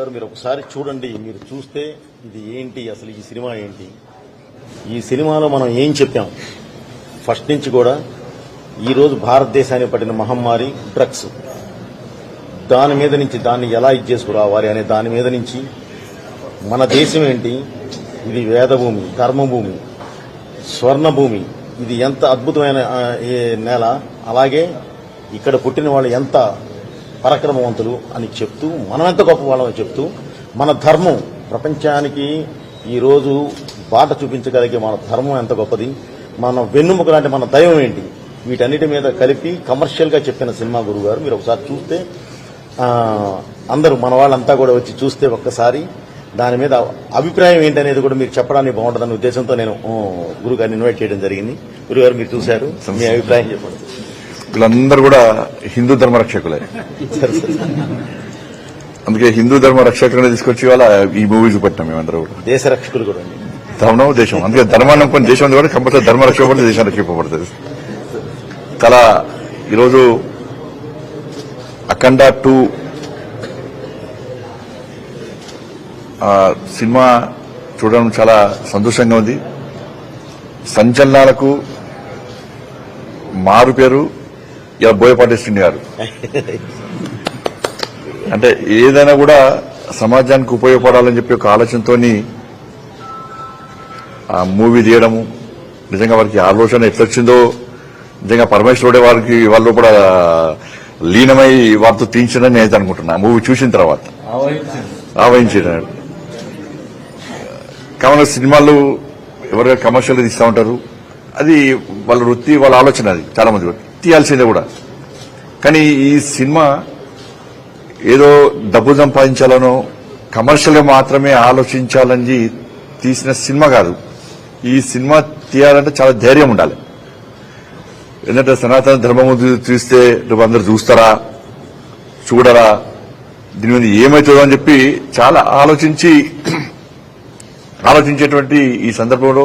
గురుగారు మీరు ఒకసారి చూడండి. మీరు చూస్తే ఇది ఏంటి, అసలు ఈ సినిమా ఏంటి, ఈ సినిమాలో మనం ఏం చెప్పాం ఫస్ట్ నుంచి కూడా. ఈరోజు భారతదేశానికి పట్టిన మహమ్మారి డ్రగ్స్, దాని మీద నుంచి దాన్ని ఎలా చేసుకురావాలి అనే దాని మీద నుంచి మన దేశం ఏంటి, ఇది వేదభూమి, ధర్మభూమి, స్వర్ణభూమి, ఇది ఎంత అద్భుతమైన నేల, అలాగే ఇక్కడ పుట్టిన వాళ్ళు ఎంత పరాక్రమవంతులు అని చెప్తూ, మనం ఎంత గొప్ప వాళ్ళని చెప్తూ, మన ధర్మం ప్రపంచానికి ఈరోజు బాట చూపించగలిగే మన ధర్మం ఎంత గొప్పది, మన వెన్నుముక లాంటి మన దైవం ఏంటి, వీటన్నిటి మీద కలిపి కమర్షియల్గా చెప్పిన సినిమా గురుగారు. మీరు ఒకసారి చూస్తే అందరూ మన వాళ్ళంతా కూడా వచ్చి చూస్తే ఒక్కసారి దాని మీద అభిప్రాయం ఏంటనేది కూడా మీరు చెప్పడానికి బాగుంటుందనే ఉద్దేశంతో నేను గురుగారిని ఇన్వైట్ చేయడం జరిగింది. గురుగారు మీరు చూశారు, మీ అభిప్రాయం చెప్పండి. వీళ్ళందరూ కూడా హిందూ ధర్మ రక్షకులే, అందుకే హిందూ ధర్మ రక్షకులనే తీసుకొచ్చి వాళ్ళ ఈ మూవీ చూపెట్టాం. మేమందరూ కూడా దేశ రక్షకులు కూడా ధర్మం దేశం, అందుకే ధర్మాన్ని నమ్ముకుని దేశం కూడా కంపల్సరీ ధర్మ రక్షకపోతే దేశం రక్షింపబడుతుంది. చాలా ఈరోజు అఖండ 2 సినిమా చూడడం చాలా సంతోషంగా ఉంది. సంచలనాలకు మారు పేరు ఇలా బోయపాటి శ్రీని గారు. అంటే ఏదైనా కూడా సమాజానికి ఉపయోగపడాలని చెప్పి ఒక ఆలోచనతో ఆ మూవీ తీయడము, నిజంగా వారికి ఆలోచన ఎట్లొచ్చిందో నిజంగా పరమేశ్వరుడే వారికి వాళ్ళు కూడా లీనమై వారితో తీయించడని నేను అనుకుంటున్నా. మూవీ చూసిన తర్వాత ఆవహించాడు. కావున సినిమాలు ఎవరైనా కమర్షియల్ తీస్తూ ఉంటారు, అది వాళ్ళ వృత్తి, వాళ్ళ ఆలోచన, అది చాలా మంది తీయాల్సిందే కూడా. కానీ ఈ సినిమా ఏదో డబ్బు సంపాదించాలనో కమర్షియల్గా మాత్రమే ఆలోచించాలని తీసిన సినిమా కాదు. ఈ సినిమా తీయాలంటే చాలా ధైర్యం ఉండాలి. ఎందుకంటే సనాతన ధర్మం చూస్తే నువ్వు అందరు చూస్తారా, చూడరా, దీని మీద ఏమవుతుందో అని చెప్పి చాలా ఆలోచించేటువంటి ఈ సందర్భంలో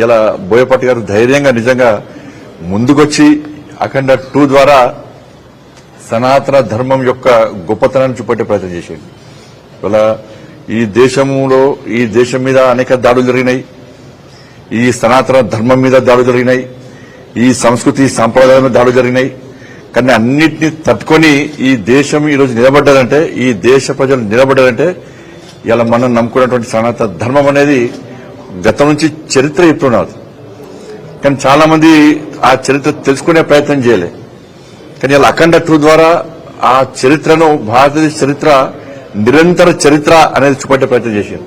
ఇలా బోయపాటి గారు ధైర్యంగా నిజంగా ముందుకొచ్చి అఖండ 2 ద్వారా సనాతన ధర్మం యొక్క గొప్పతనాన్ని చూపెట్టే ప్రయత్నం చేశాడు. ఇలా ఈ దేశం మీద అనేక దాడులు జరిగినాయి, ఈ సనాతన ధర్మం మీద దాడులు జరిగినాయి, ఈ సంస్కృతి సాంప్రదాయం మీద దాడులు జరిగినాయి. కానీ అన్నిటినీ తట్టుకొని ఈ దేశం ఈరోజు నిలబడ్డదంటే, ఈ దేశ ప్రజలు నిలబడ్డారంటే ఇలా మనం నమ్ముకున్నటువంటి సనాతన ధర్మం అనేది గతం నుంచి చరిత్ర చెప్తున్నారు. కానీ చాలా మంది ఆ చరిత్ర తెలుసుకునే ప్రయత్నం చేయలే. కానీ ఇలా అఖండ 2 ద్వారా ఆ చరిత్రను, భారతదేశ చరిత్ర, నిరంతర చరిత్ర అనేది చూపెట్టే ప్రయత్నం చేశారు.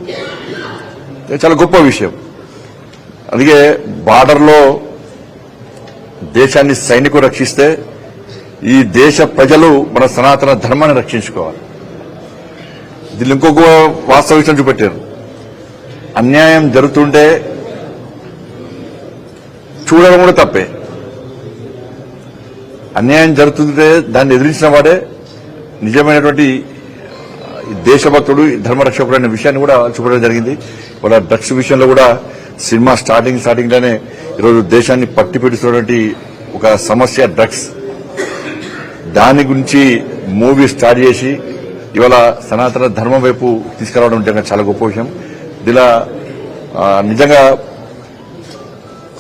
చాలా గొప్ప విషయం. అందుకే బార్డర్లో దేశాన్ని సైనికులు రక్షిస్తే ఈ దేశ ప్రజలు మన సనాతన ధర్మాన్ని రక్షించుకోవాలి. దీన్ని ఇంకొక వాస్తవ విషయం చూపెట్టారు. అన్యాయం జరుగుతుంటే చూడడం కూడా తప్పే. అన్యాయం జరుగుతుంటే దాన్ని ఎదిరించిన వాడే నిజమైనటువంటి దేశభక్తుడు, ధర్మరక్షకుడు అనే విషయాన్ని కూడా చూపడం జరిగింది. వాళ్ళ డ్రగ్స్ విషయంలో కూడా సినిమా స్టార్టింగ్లోనే ఈరోజు దేశాన్ని పట్టి పెడుతున్నటువంటి ఒక సమస్య డ్రగ్స్, దాని గురించి మూవీ స్టార్ట్ చేసి ఇవాళ సనాతన ధర్మం వైపు తీసుకురావడం నిజంగా చాలా గొప్ప విషయం. ఇలా నిజంగా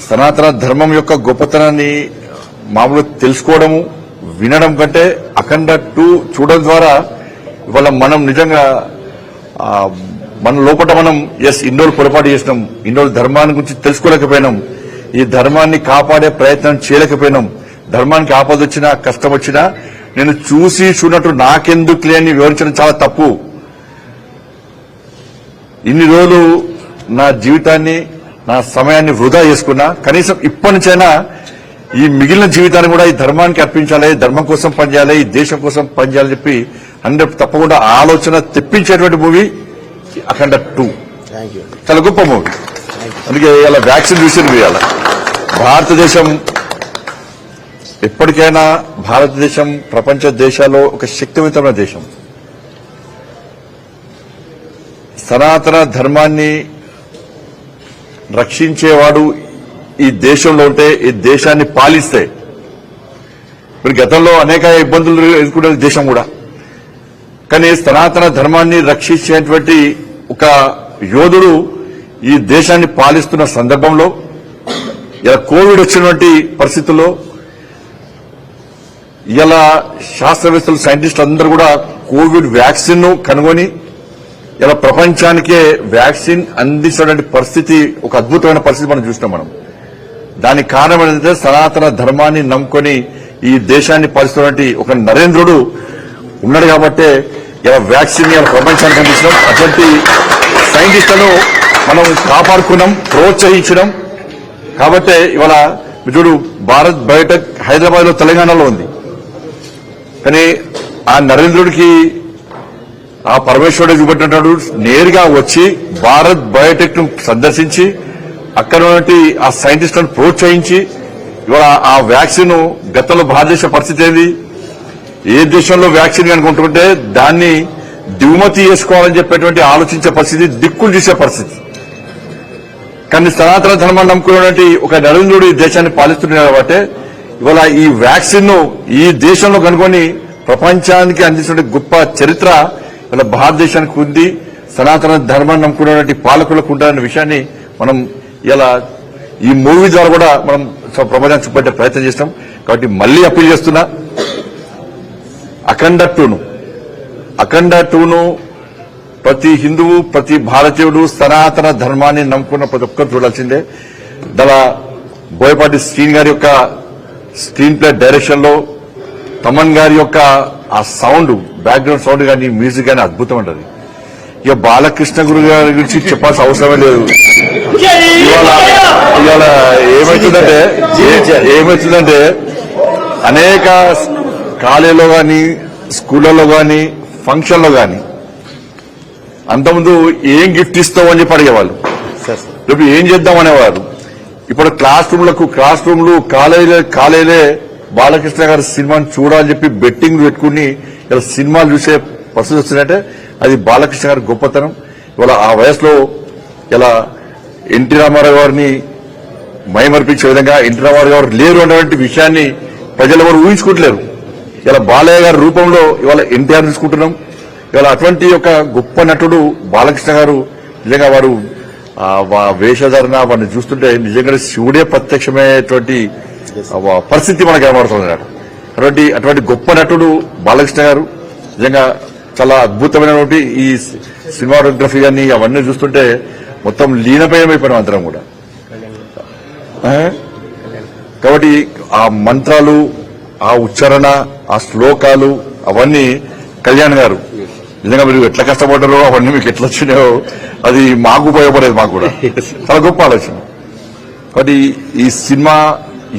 సనాతన ధర్మం యొక్క గొప్పతనాన్ని మామూలుగా తెలుసుకోవడము, వినడం కంటే అఖండ 2 చూడడం ద్వారా ఇవాళ మనం నిజంగా మన లోపల మనం ఇన్నోళ్ళు పొరపాటు చేసినాం, ఇన్నోళ్ళు ధర్మాన్ని గురించి తెలుసుకోలేకపోయినాం, ఈ ధర్మాన్ని కాపాడే ప్రయత్నం చేయలేకపోయినాం, ధర్మానికి ఆపద వచ్చినా కష్టం వచ్చినా నేను చూడనట్టు నాకెందుకు లేని వివరించడం చాలా తప్పు. ఇన్ని రోజులు నా జీవితాన్ని, నా సమయాన్ని వృధా చేసుకున్నా, కనీసం ఇప్పటి నుంచైనా ఈ మిగిలిన జీవితాన్ని కూడా ఈ ధర్మానికి అర్పించాలి, ధర్మం కోసం పనిచేయాలి, ఈ దేశం కోసం పనిచేయాలని చెప్పి తప్పకుండా ఆలోచన తెప్పించేటువంటి మూవీ అఖండ 2. చాలా గొప్ప మూవీ. అందుకే ఇలా వ్యాక్సిన్ విషయం ఇవాళ భారతదేశం ఎప్పటికైనా ప్రపంచ దేశాల్లో ఒక శక్తివంతమైన దేశం. సనాతన ధర్మాన్ని రక్షించేవాడు ఈ దేశంలో ఉంటే, ఈ దేశాన్ని పాలిస్తే, మీరు గతంలో అనేక ఇబ్బందులు ఎదుర్కొనే దేశం కూడా, కానీ సనాతన ధర్మాన్ని రక్షించేటువంటి ఒక యోధుడు ఈ దేశాన్ని పాలిస్తున్న సందర్భంలో ఇలా కోవిడ్ వచ్చినటువంటి పరిస్థితుల్లో ఇలా శాస్త్రవేత్తలు సైంటిస్టులు అందరూ కూడా కోవిడ్ వ్యాక్సిన్ ను కనుగొని ఇలా ప్రపంచానికే వ్యాక్సిన్ అందించినటువంటి పరిస్థితి, ఒక అద్భుతమైన పరిస్థితి మనం చూస్తున్నాం. మనం దానికి కారణం ఏంటంటే సనాతన ధర్మాన్ని నమ్ముకొని ఈ దేశాన్ని పాలిస్తున్నటువంటి ఒక నరేంద్రుడు ఉన్నాడు కాబట్టే ఇలా వ్యాక్సిన్ ఇలా ప్రపంచానికి అందించడం, అటువంటి సైంటిస్టులను మనం కాపాడుకున్నాం, ప్రోత్సహించడం. కాబట్టే ఇవాళ చూడు, భారత్ బయోటెక్ హైదరాబాద్ లో తెలంగాణలో ఉంది. కానీ ఆ నరేంద్రుడికి ఆ పరమేశ్వరుడు చూపెట్టినట్టు నేరుగా వచ్చి భారత్ బయోటెక్ ను సందర్శించి అక్కడ ఉన్నటువంటి ఆ సైంటిస్టులను ప్రోత్సహించి ఇవాళ ఆ వ్యాక్సిన్ గతంలో భారతదేశ పరిస్థితి ఏంది, ఏ దేశంలో వ్యాక్సిన్ కనుకుంటుంటే దాన్ని దిగుమతి చేసుకోవాలని చెప్పేటువంటి ఆలోచించే పరిస్థితి, దిక్కులు చూసే పరిస్థితి. కానీ సనాతన ధర్మాన్ని నమ్ముకున్నటువంటి ఒక నరేంద్రుడు ఈ దేశాన్ని పాలిస్తున్నాడు కాబట్టి ఇవాళ ఈ వ్యాక్సిన్ ను ఈ దేశంలో కనుగొని ప్రపంచానికి అందించిన గొప్ప చరిత్ర ఇలా భారతదేశానికి ఉంది. సనాతన ధర్మాన్ని నమ్ముకున్నటువంటి పాలకులకు ఉండాలనే విషయాన్ని మనం ఇలా ఈ మూవీ ద్వారా కూడా మనం ప్రపంచానికి చూపెట్టే ప్రయత్నం చేస్తాం. కాబట్టి మళ్లీ అప్పీల్ చేస్తున్నా, అఖండ టూను ప్రతి హిందువు, ప్రతి భారతీయుడు సనాతన ధర్మాన్ని నమ్ముకున్న ప్రతి ఒక్కరు చూడాల్సిందే. దళ బోయపాటి శ్రీని గారి యొక్క స్క్రీన్ ప్లే డైరెక్షన్ లో తమన్ గారి యొక్క ఆ సౌండ్, బ్యాక్గ్రౌండ్ సౌండ్ కానీ మ్యూజిక్ కానీ అద్భుతం ఉంటుంది. ఇక బాలకృష్ణ గురు గారి గురించి చెప్పాల్సిన అవసరమే లేదు. ఇవాళ ఏమవుతుందంటే అనేక కాలేజీలో కానీ స్కూళ్లలో కానీ ఫంక్షన్లో కానీ అంతకుముందు ఏం గిఫ్ట్ ఇస్తావు అని చెప్పి అడిగేవాళ్ళు, రేపు ఏం చేద్దాం అనేవారు. ఇప్పుడు క్లాస్ రూమ్లు కాలేజీలే బాలకృష్ణ గారి సినిమాని చూడాలని చెప్పి బెట్టింగ్ పెట్టుకుని ఇలా సినిమాలు చూసే పరిస్థితి వస్తుందంటే అది బాలకృష్ణ గారి గొప్పతనం. ఇవాళ ఆ వయసులో ఇలా ఎన్టీ రామారావు గారిని మైమర్పించే విధంగా ఎన్టీ రామారావు గారు లేరు అన్నటువంటి విషయాన్ని ప్రజలు ఎవరు ఊహించుకుంటలేరు. ఇలా బాలయ్య గారి రూపంలో ఇవాళ ఎన్టీఆర్ తీసుకుంటున్నాం. ఇవాళ అటువంటి ఒక గొప్ప నటుడు బాలకృష్ణ గారు. నిజంగా వారు వేషధారణ వారిని చూస్తుంటే నిజంగా శివుడే ప్రత్యక్షమైనటువంటి పరిస్థితి మనకు ఏర్పడుతుంది. అటువంటి గొప్ప నటుడు బాలకృష్ణ గారు. నిజంగా చాలా అద్భుతమైనటువంటి ఈ సినిమాటోగ్రఫీ కానీ అవన్నీ చూస్తుంటే మొత్తం లీనమయమైపోయినాం అందరం కూడా. కాబట్టి ఆ మంత్రాలు, ఆ ఉచ్చారణ, ఆ శ్లోకాలు అవన్నీ కళ్యాణ్ గారు నిజంగా మీరు ఎట్లా కష్టపడ్డారో అవన్నీ మీకు ఎట్లా వచ్చినాయో అది మాకు ఉపయోగపడేది, మాకు కూడా చాలా గొప్ప ఆలోచన. కాబట్టి ఈ సినిమా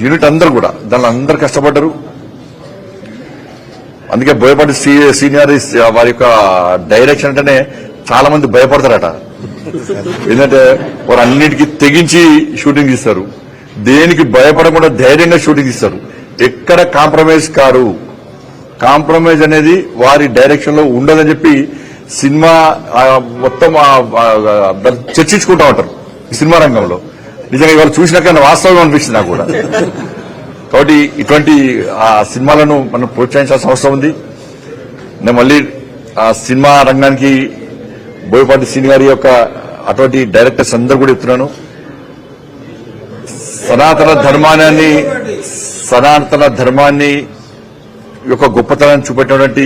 యూనిట్ అందరూ కూడా దానిలో అందరు కష్టపడ్డారు. అందుకే బోయపాటి సీనియర్ వారి యొక్క డైరెక్షన్ అంటేనే చాలా మంది భయపడతారట. ఎందుకంటే వారు అన్నిటికీ తెగించి షూటింగ్ ఇస్తారు, దేనికి భయపడకుండా ధైర్యంగా షూటింగ్ ఇస్తారు, ఎక్కడ కాంప్రమైజ్ కారు. కాంప్రమైజ్ అనేది వారి డైరెక్షన్ లో ఉండదని చెప్పి సినిమా మొత్తం చర్చించుకుంటా ఉంటారు ఈ సినిమా రంగంలో. నిజంగా ఇవాళ చూసినాక వాస్తవం అనిపిస్తుంది నాకు కూడా. కాబట్టి ఇటువంటి ఆ సినిమాలను మనం ప్రోత్సహించాల్సిన అవసరం ఉంది. నేను మళ్ళీ ఆ సినిమా రంగానికి బోయపాటి శ్రీని గారి యొక్క అటువంటి డైరెక్టర్స్ అందరూ కూడా చెప్తున్నాను, సనాతన ధర్మాన్ని యొక్క గొప్పతనాన్ని చూపెట్టినటువంటి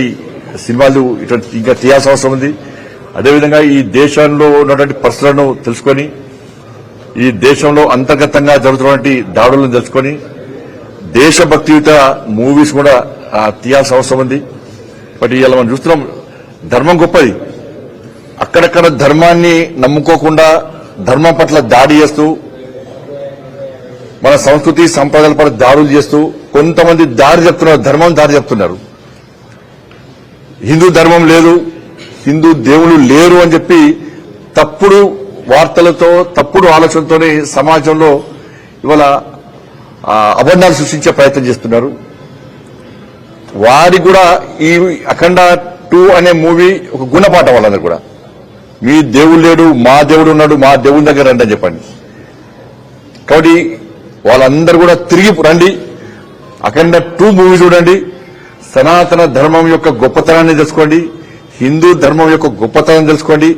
సినిమాలు ఇటువంటి ఇంకా తీయాల్సిన అవసరం ఉంది. అదేవిధంగా ఈ దేశంలో ఉన్నటువంటి పరిస్థితులను తెలుసుకొని, ఈ దేశంలో అంతర్గతంగా జరుగుతున్నటువంటి దాడులను తెలుసుకొని దేశభక్తియుత మూవీస్ కూడా తీయాల్సిన అవసరం ఉంది. బట్ ఇలా మనం చూస్తున్నాం, ధర్మం గొప్పది. అక్కడక్కడ ధర్మాన్ని నమ్ముకోకుండా ధర్మం పట్ల దాడి చేస్తూ, మన సంస్కృతి సంప్రదాయాల పట్ల దాడులు చేస్తూ కొంతమంది దారి చెప్తున్నారు, ధర్మం దారి చెప్తున్నారు. హిందూ ధర్మం లేదు, హిందూ దేవుళ్ళు లేరు అని చెప్పి తప్పుడు వార్తలతో, తప్పుడు ఆలోచనతోనే సమాజంలో ఇవాళ అబద్దాలు సృష్టించే ప్రయత్నం చేస్తున్నారు. వారి కూడా ఈ అఖండ 2 అనే మూవీ ఒక గుణపాఠం. వాళ్ళందరూ కూడా మీ దేవుడు లేడు, మా దేవుడు ఉన్నాడు, మా దేవుని దగ్గర రండి అని చెప్పండి. కాబట్టి వాళ్ళందరూ కూడా తిరిగి రండి, అఖండ 2 మూవీ చూడండి, సనాతన ధర్మం యొక్క గొప్పతనాన్ని తెలుసుకోండి, హిందూ ధర్మం యొక్క గొప్పతనం తెలుసుకోండి.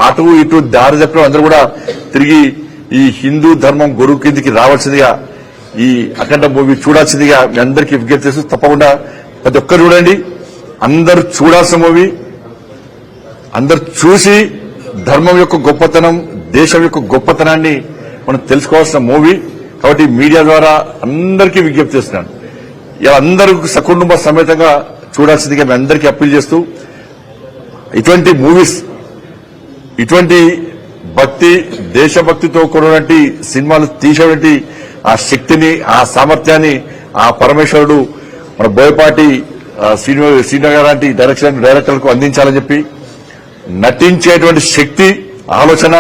అటు ఇటు దారి చెప్పిన అందరూ కూడా తిరిగి ఈ హిందూ ధర్మం గురువు కిందికి రావాల్సిందిగా, ఈ అఖండ మూవీ చూడాల్సిందిగా మీ అందరికీ విజ్ఞప్తి చేస్తూ తప్పకుండా ప్రతి ఒక్కరు చూడండి. అందరూ చూడాల్సిన మూవీ, అందరు చూసి ధర్మం యొక్క గొప్పతనం, దేశం యొక్క గొప్పతనాన్ని మనం తెలుసుకోవాల్సిన మూవీ. కాబట్టి మీడియా ద్వారా అందరికీ విజ్ఞప్తి చేస్తున్నాను, ఇలా అందరూ సకుటుంబ సమేతంగా చూడాల్సిందిగా మీ అందరికీ అప్పీల్ చేస్తూ, ఇటువంటి మూవీస్, ఇటువంటి భక్తి దేశభక్తితో కూడినటువంటి సినిమాలు తీసేటువంటి ఆ శక్తిని, ఆ సామర్థ్యాన్ని ఆ పరమేశ్వరుడు మన బోయపాటి శ్రీనగర్ లాంటి డైరెక్టర్లకు అందించాలని చెప్పి, నటించేటువంటి శక్తి, ఆలోచన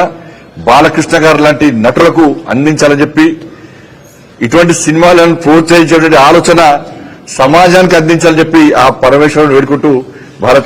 బాలకృష్ణ గారు లాంటి నటులకు అందించాలని చెప్పి, ఇటువంటి సినిమాలను ప్రోత్సహించేటువంటి ఆలోచన సమాజానికి అందించాలని చెప్పి ఆ పరమేశ్వరుడు వేడుకుంటూ భారత్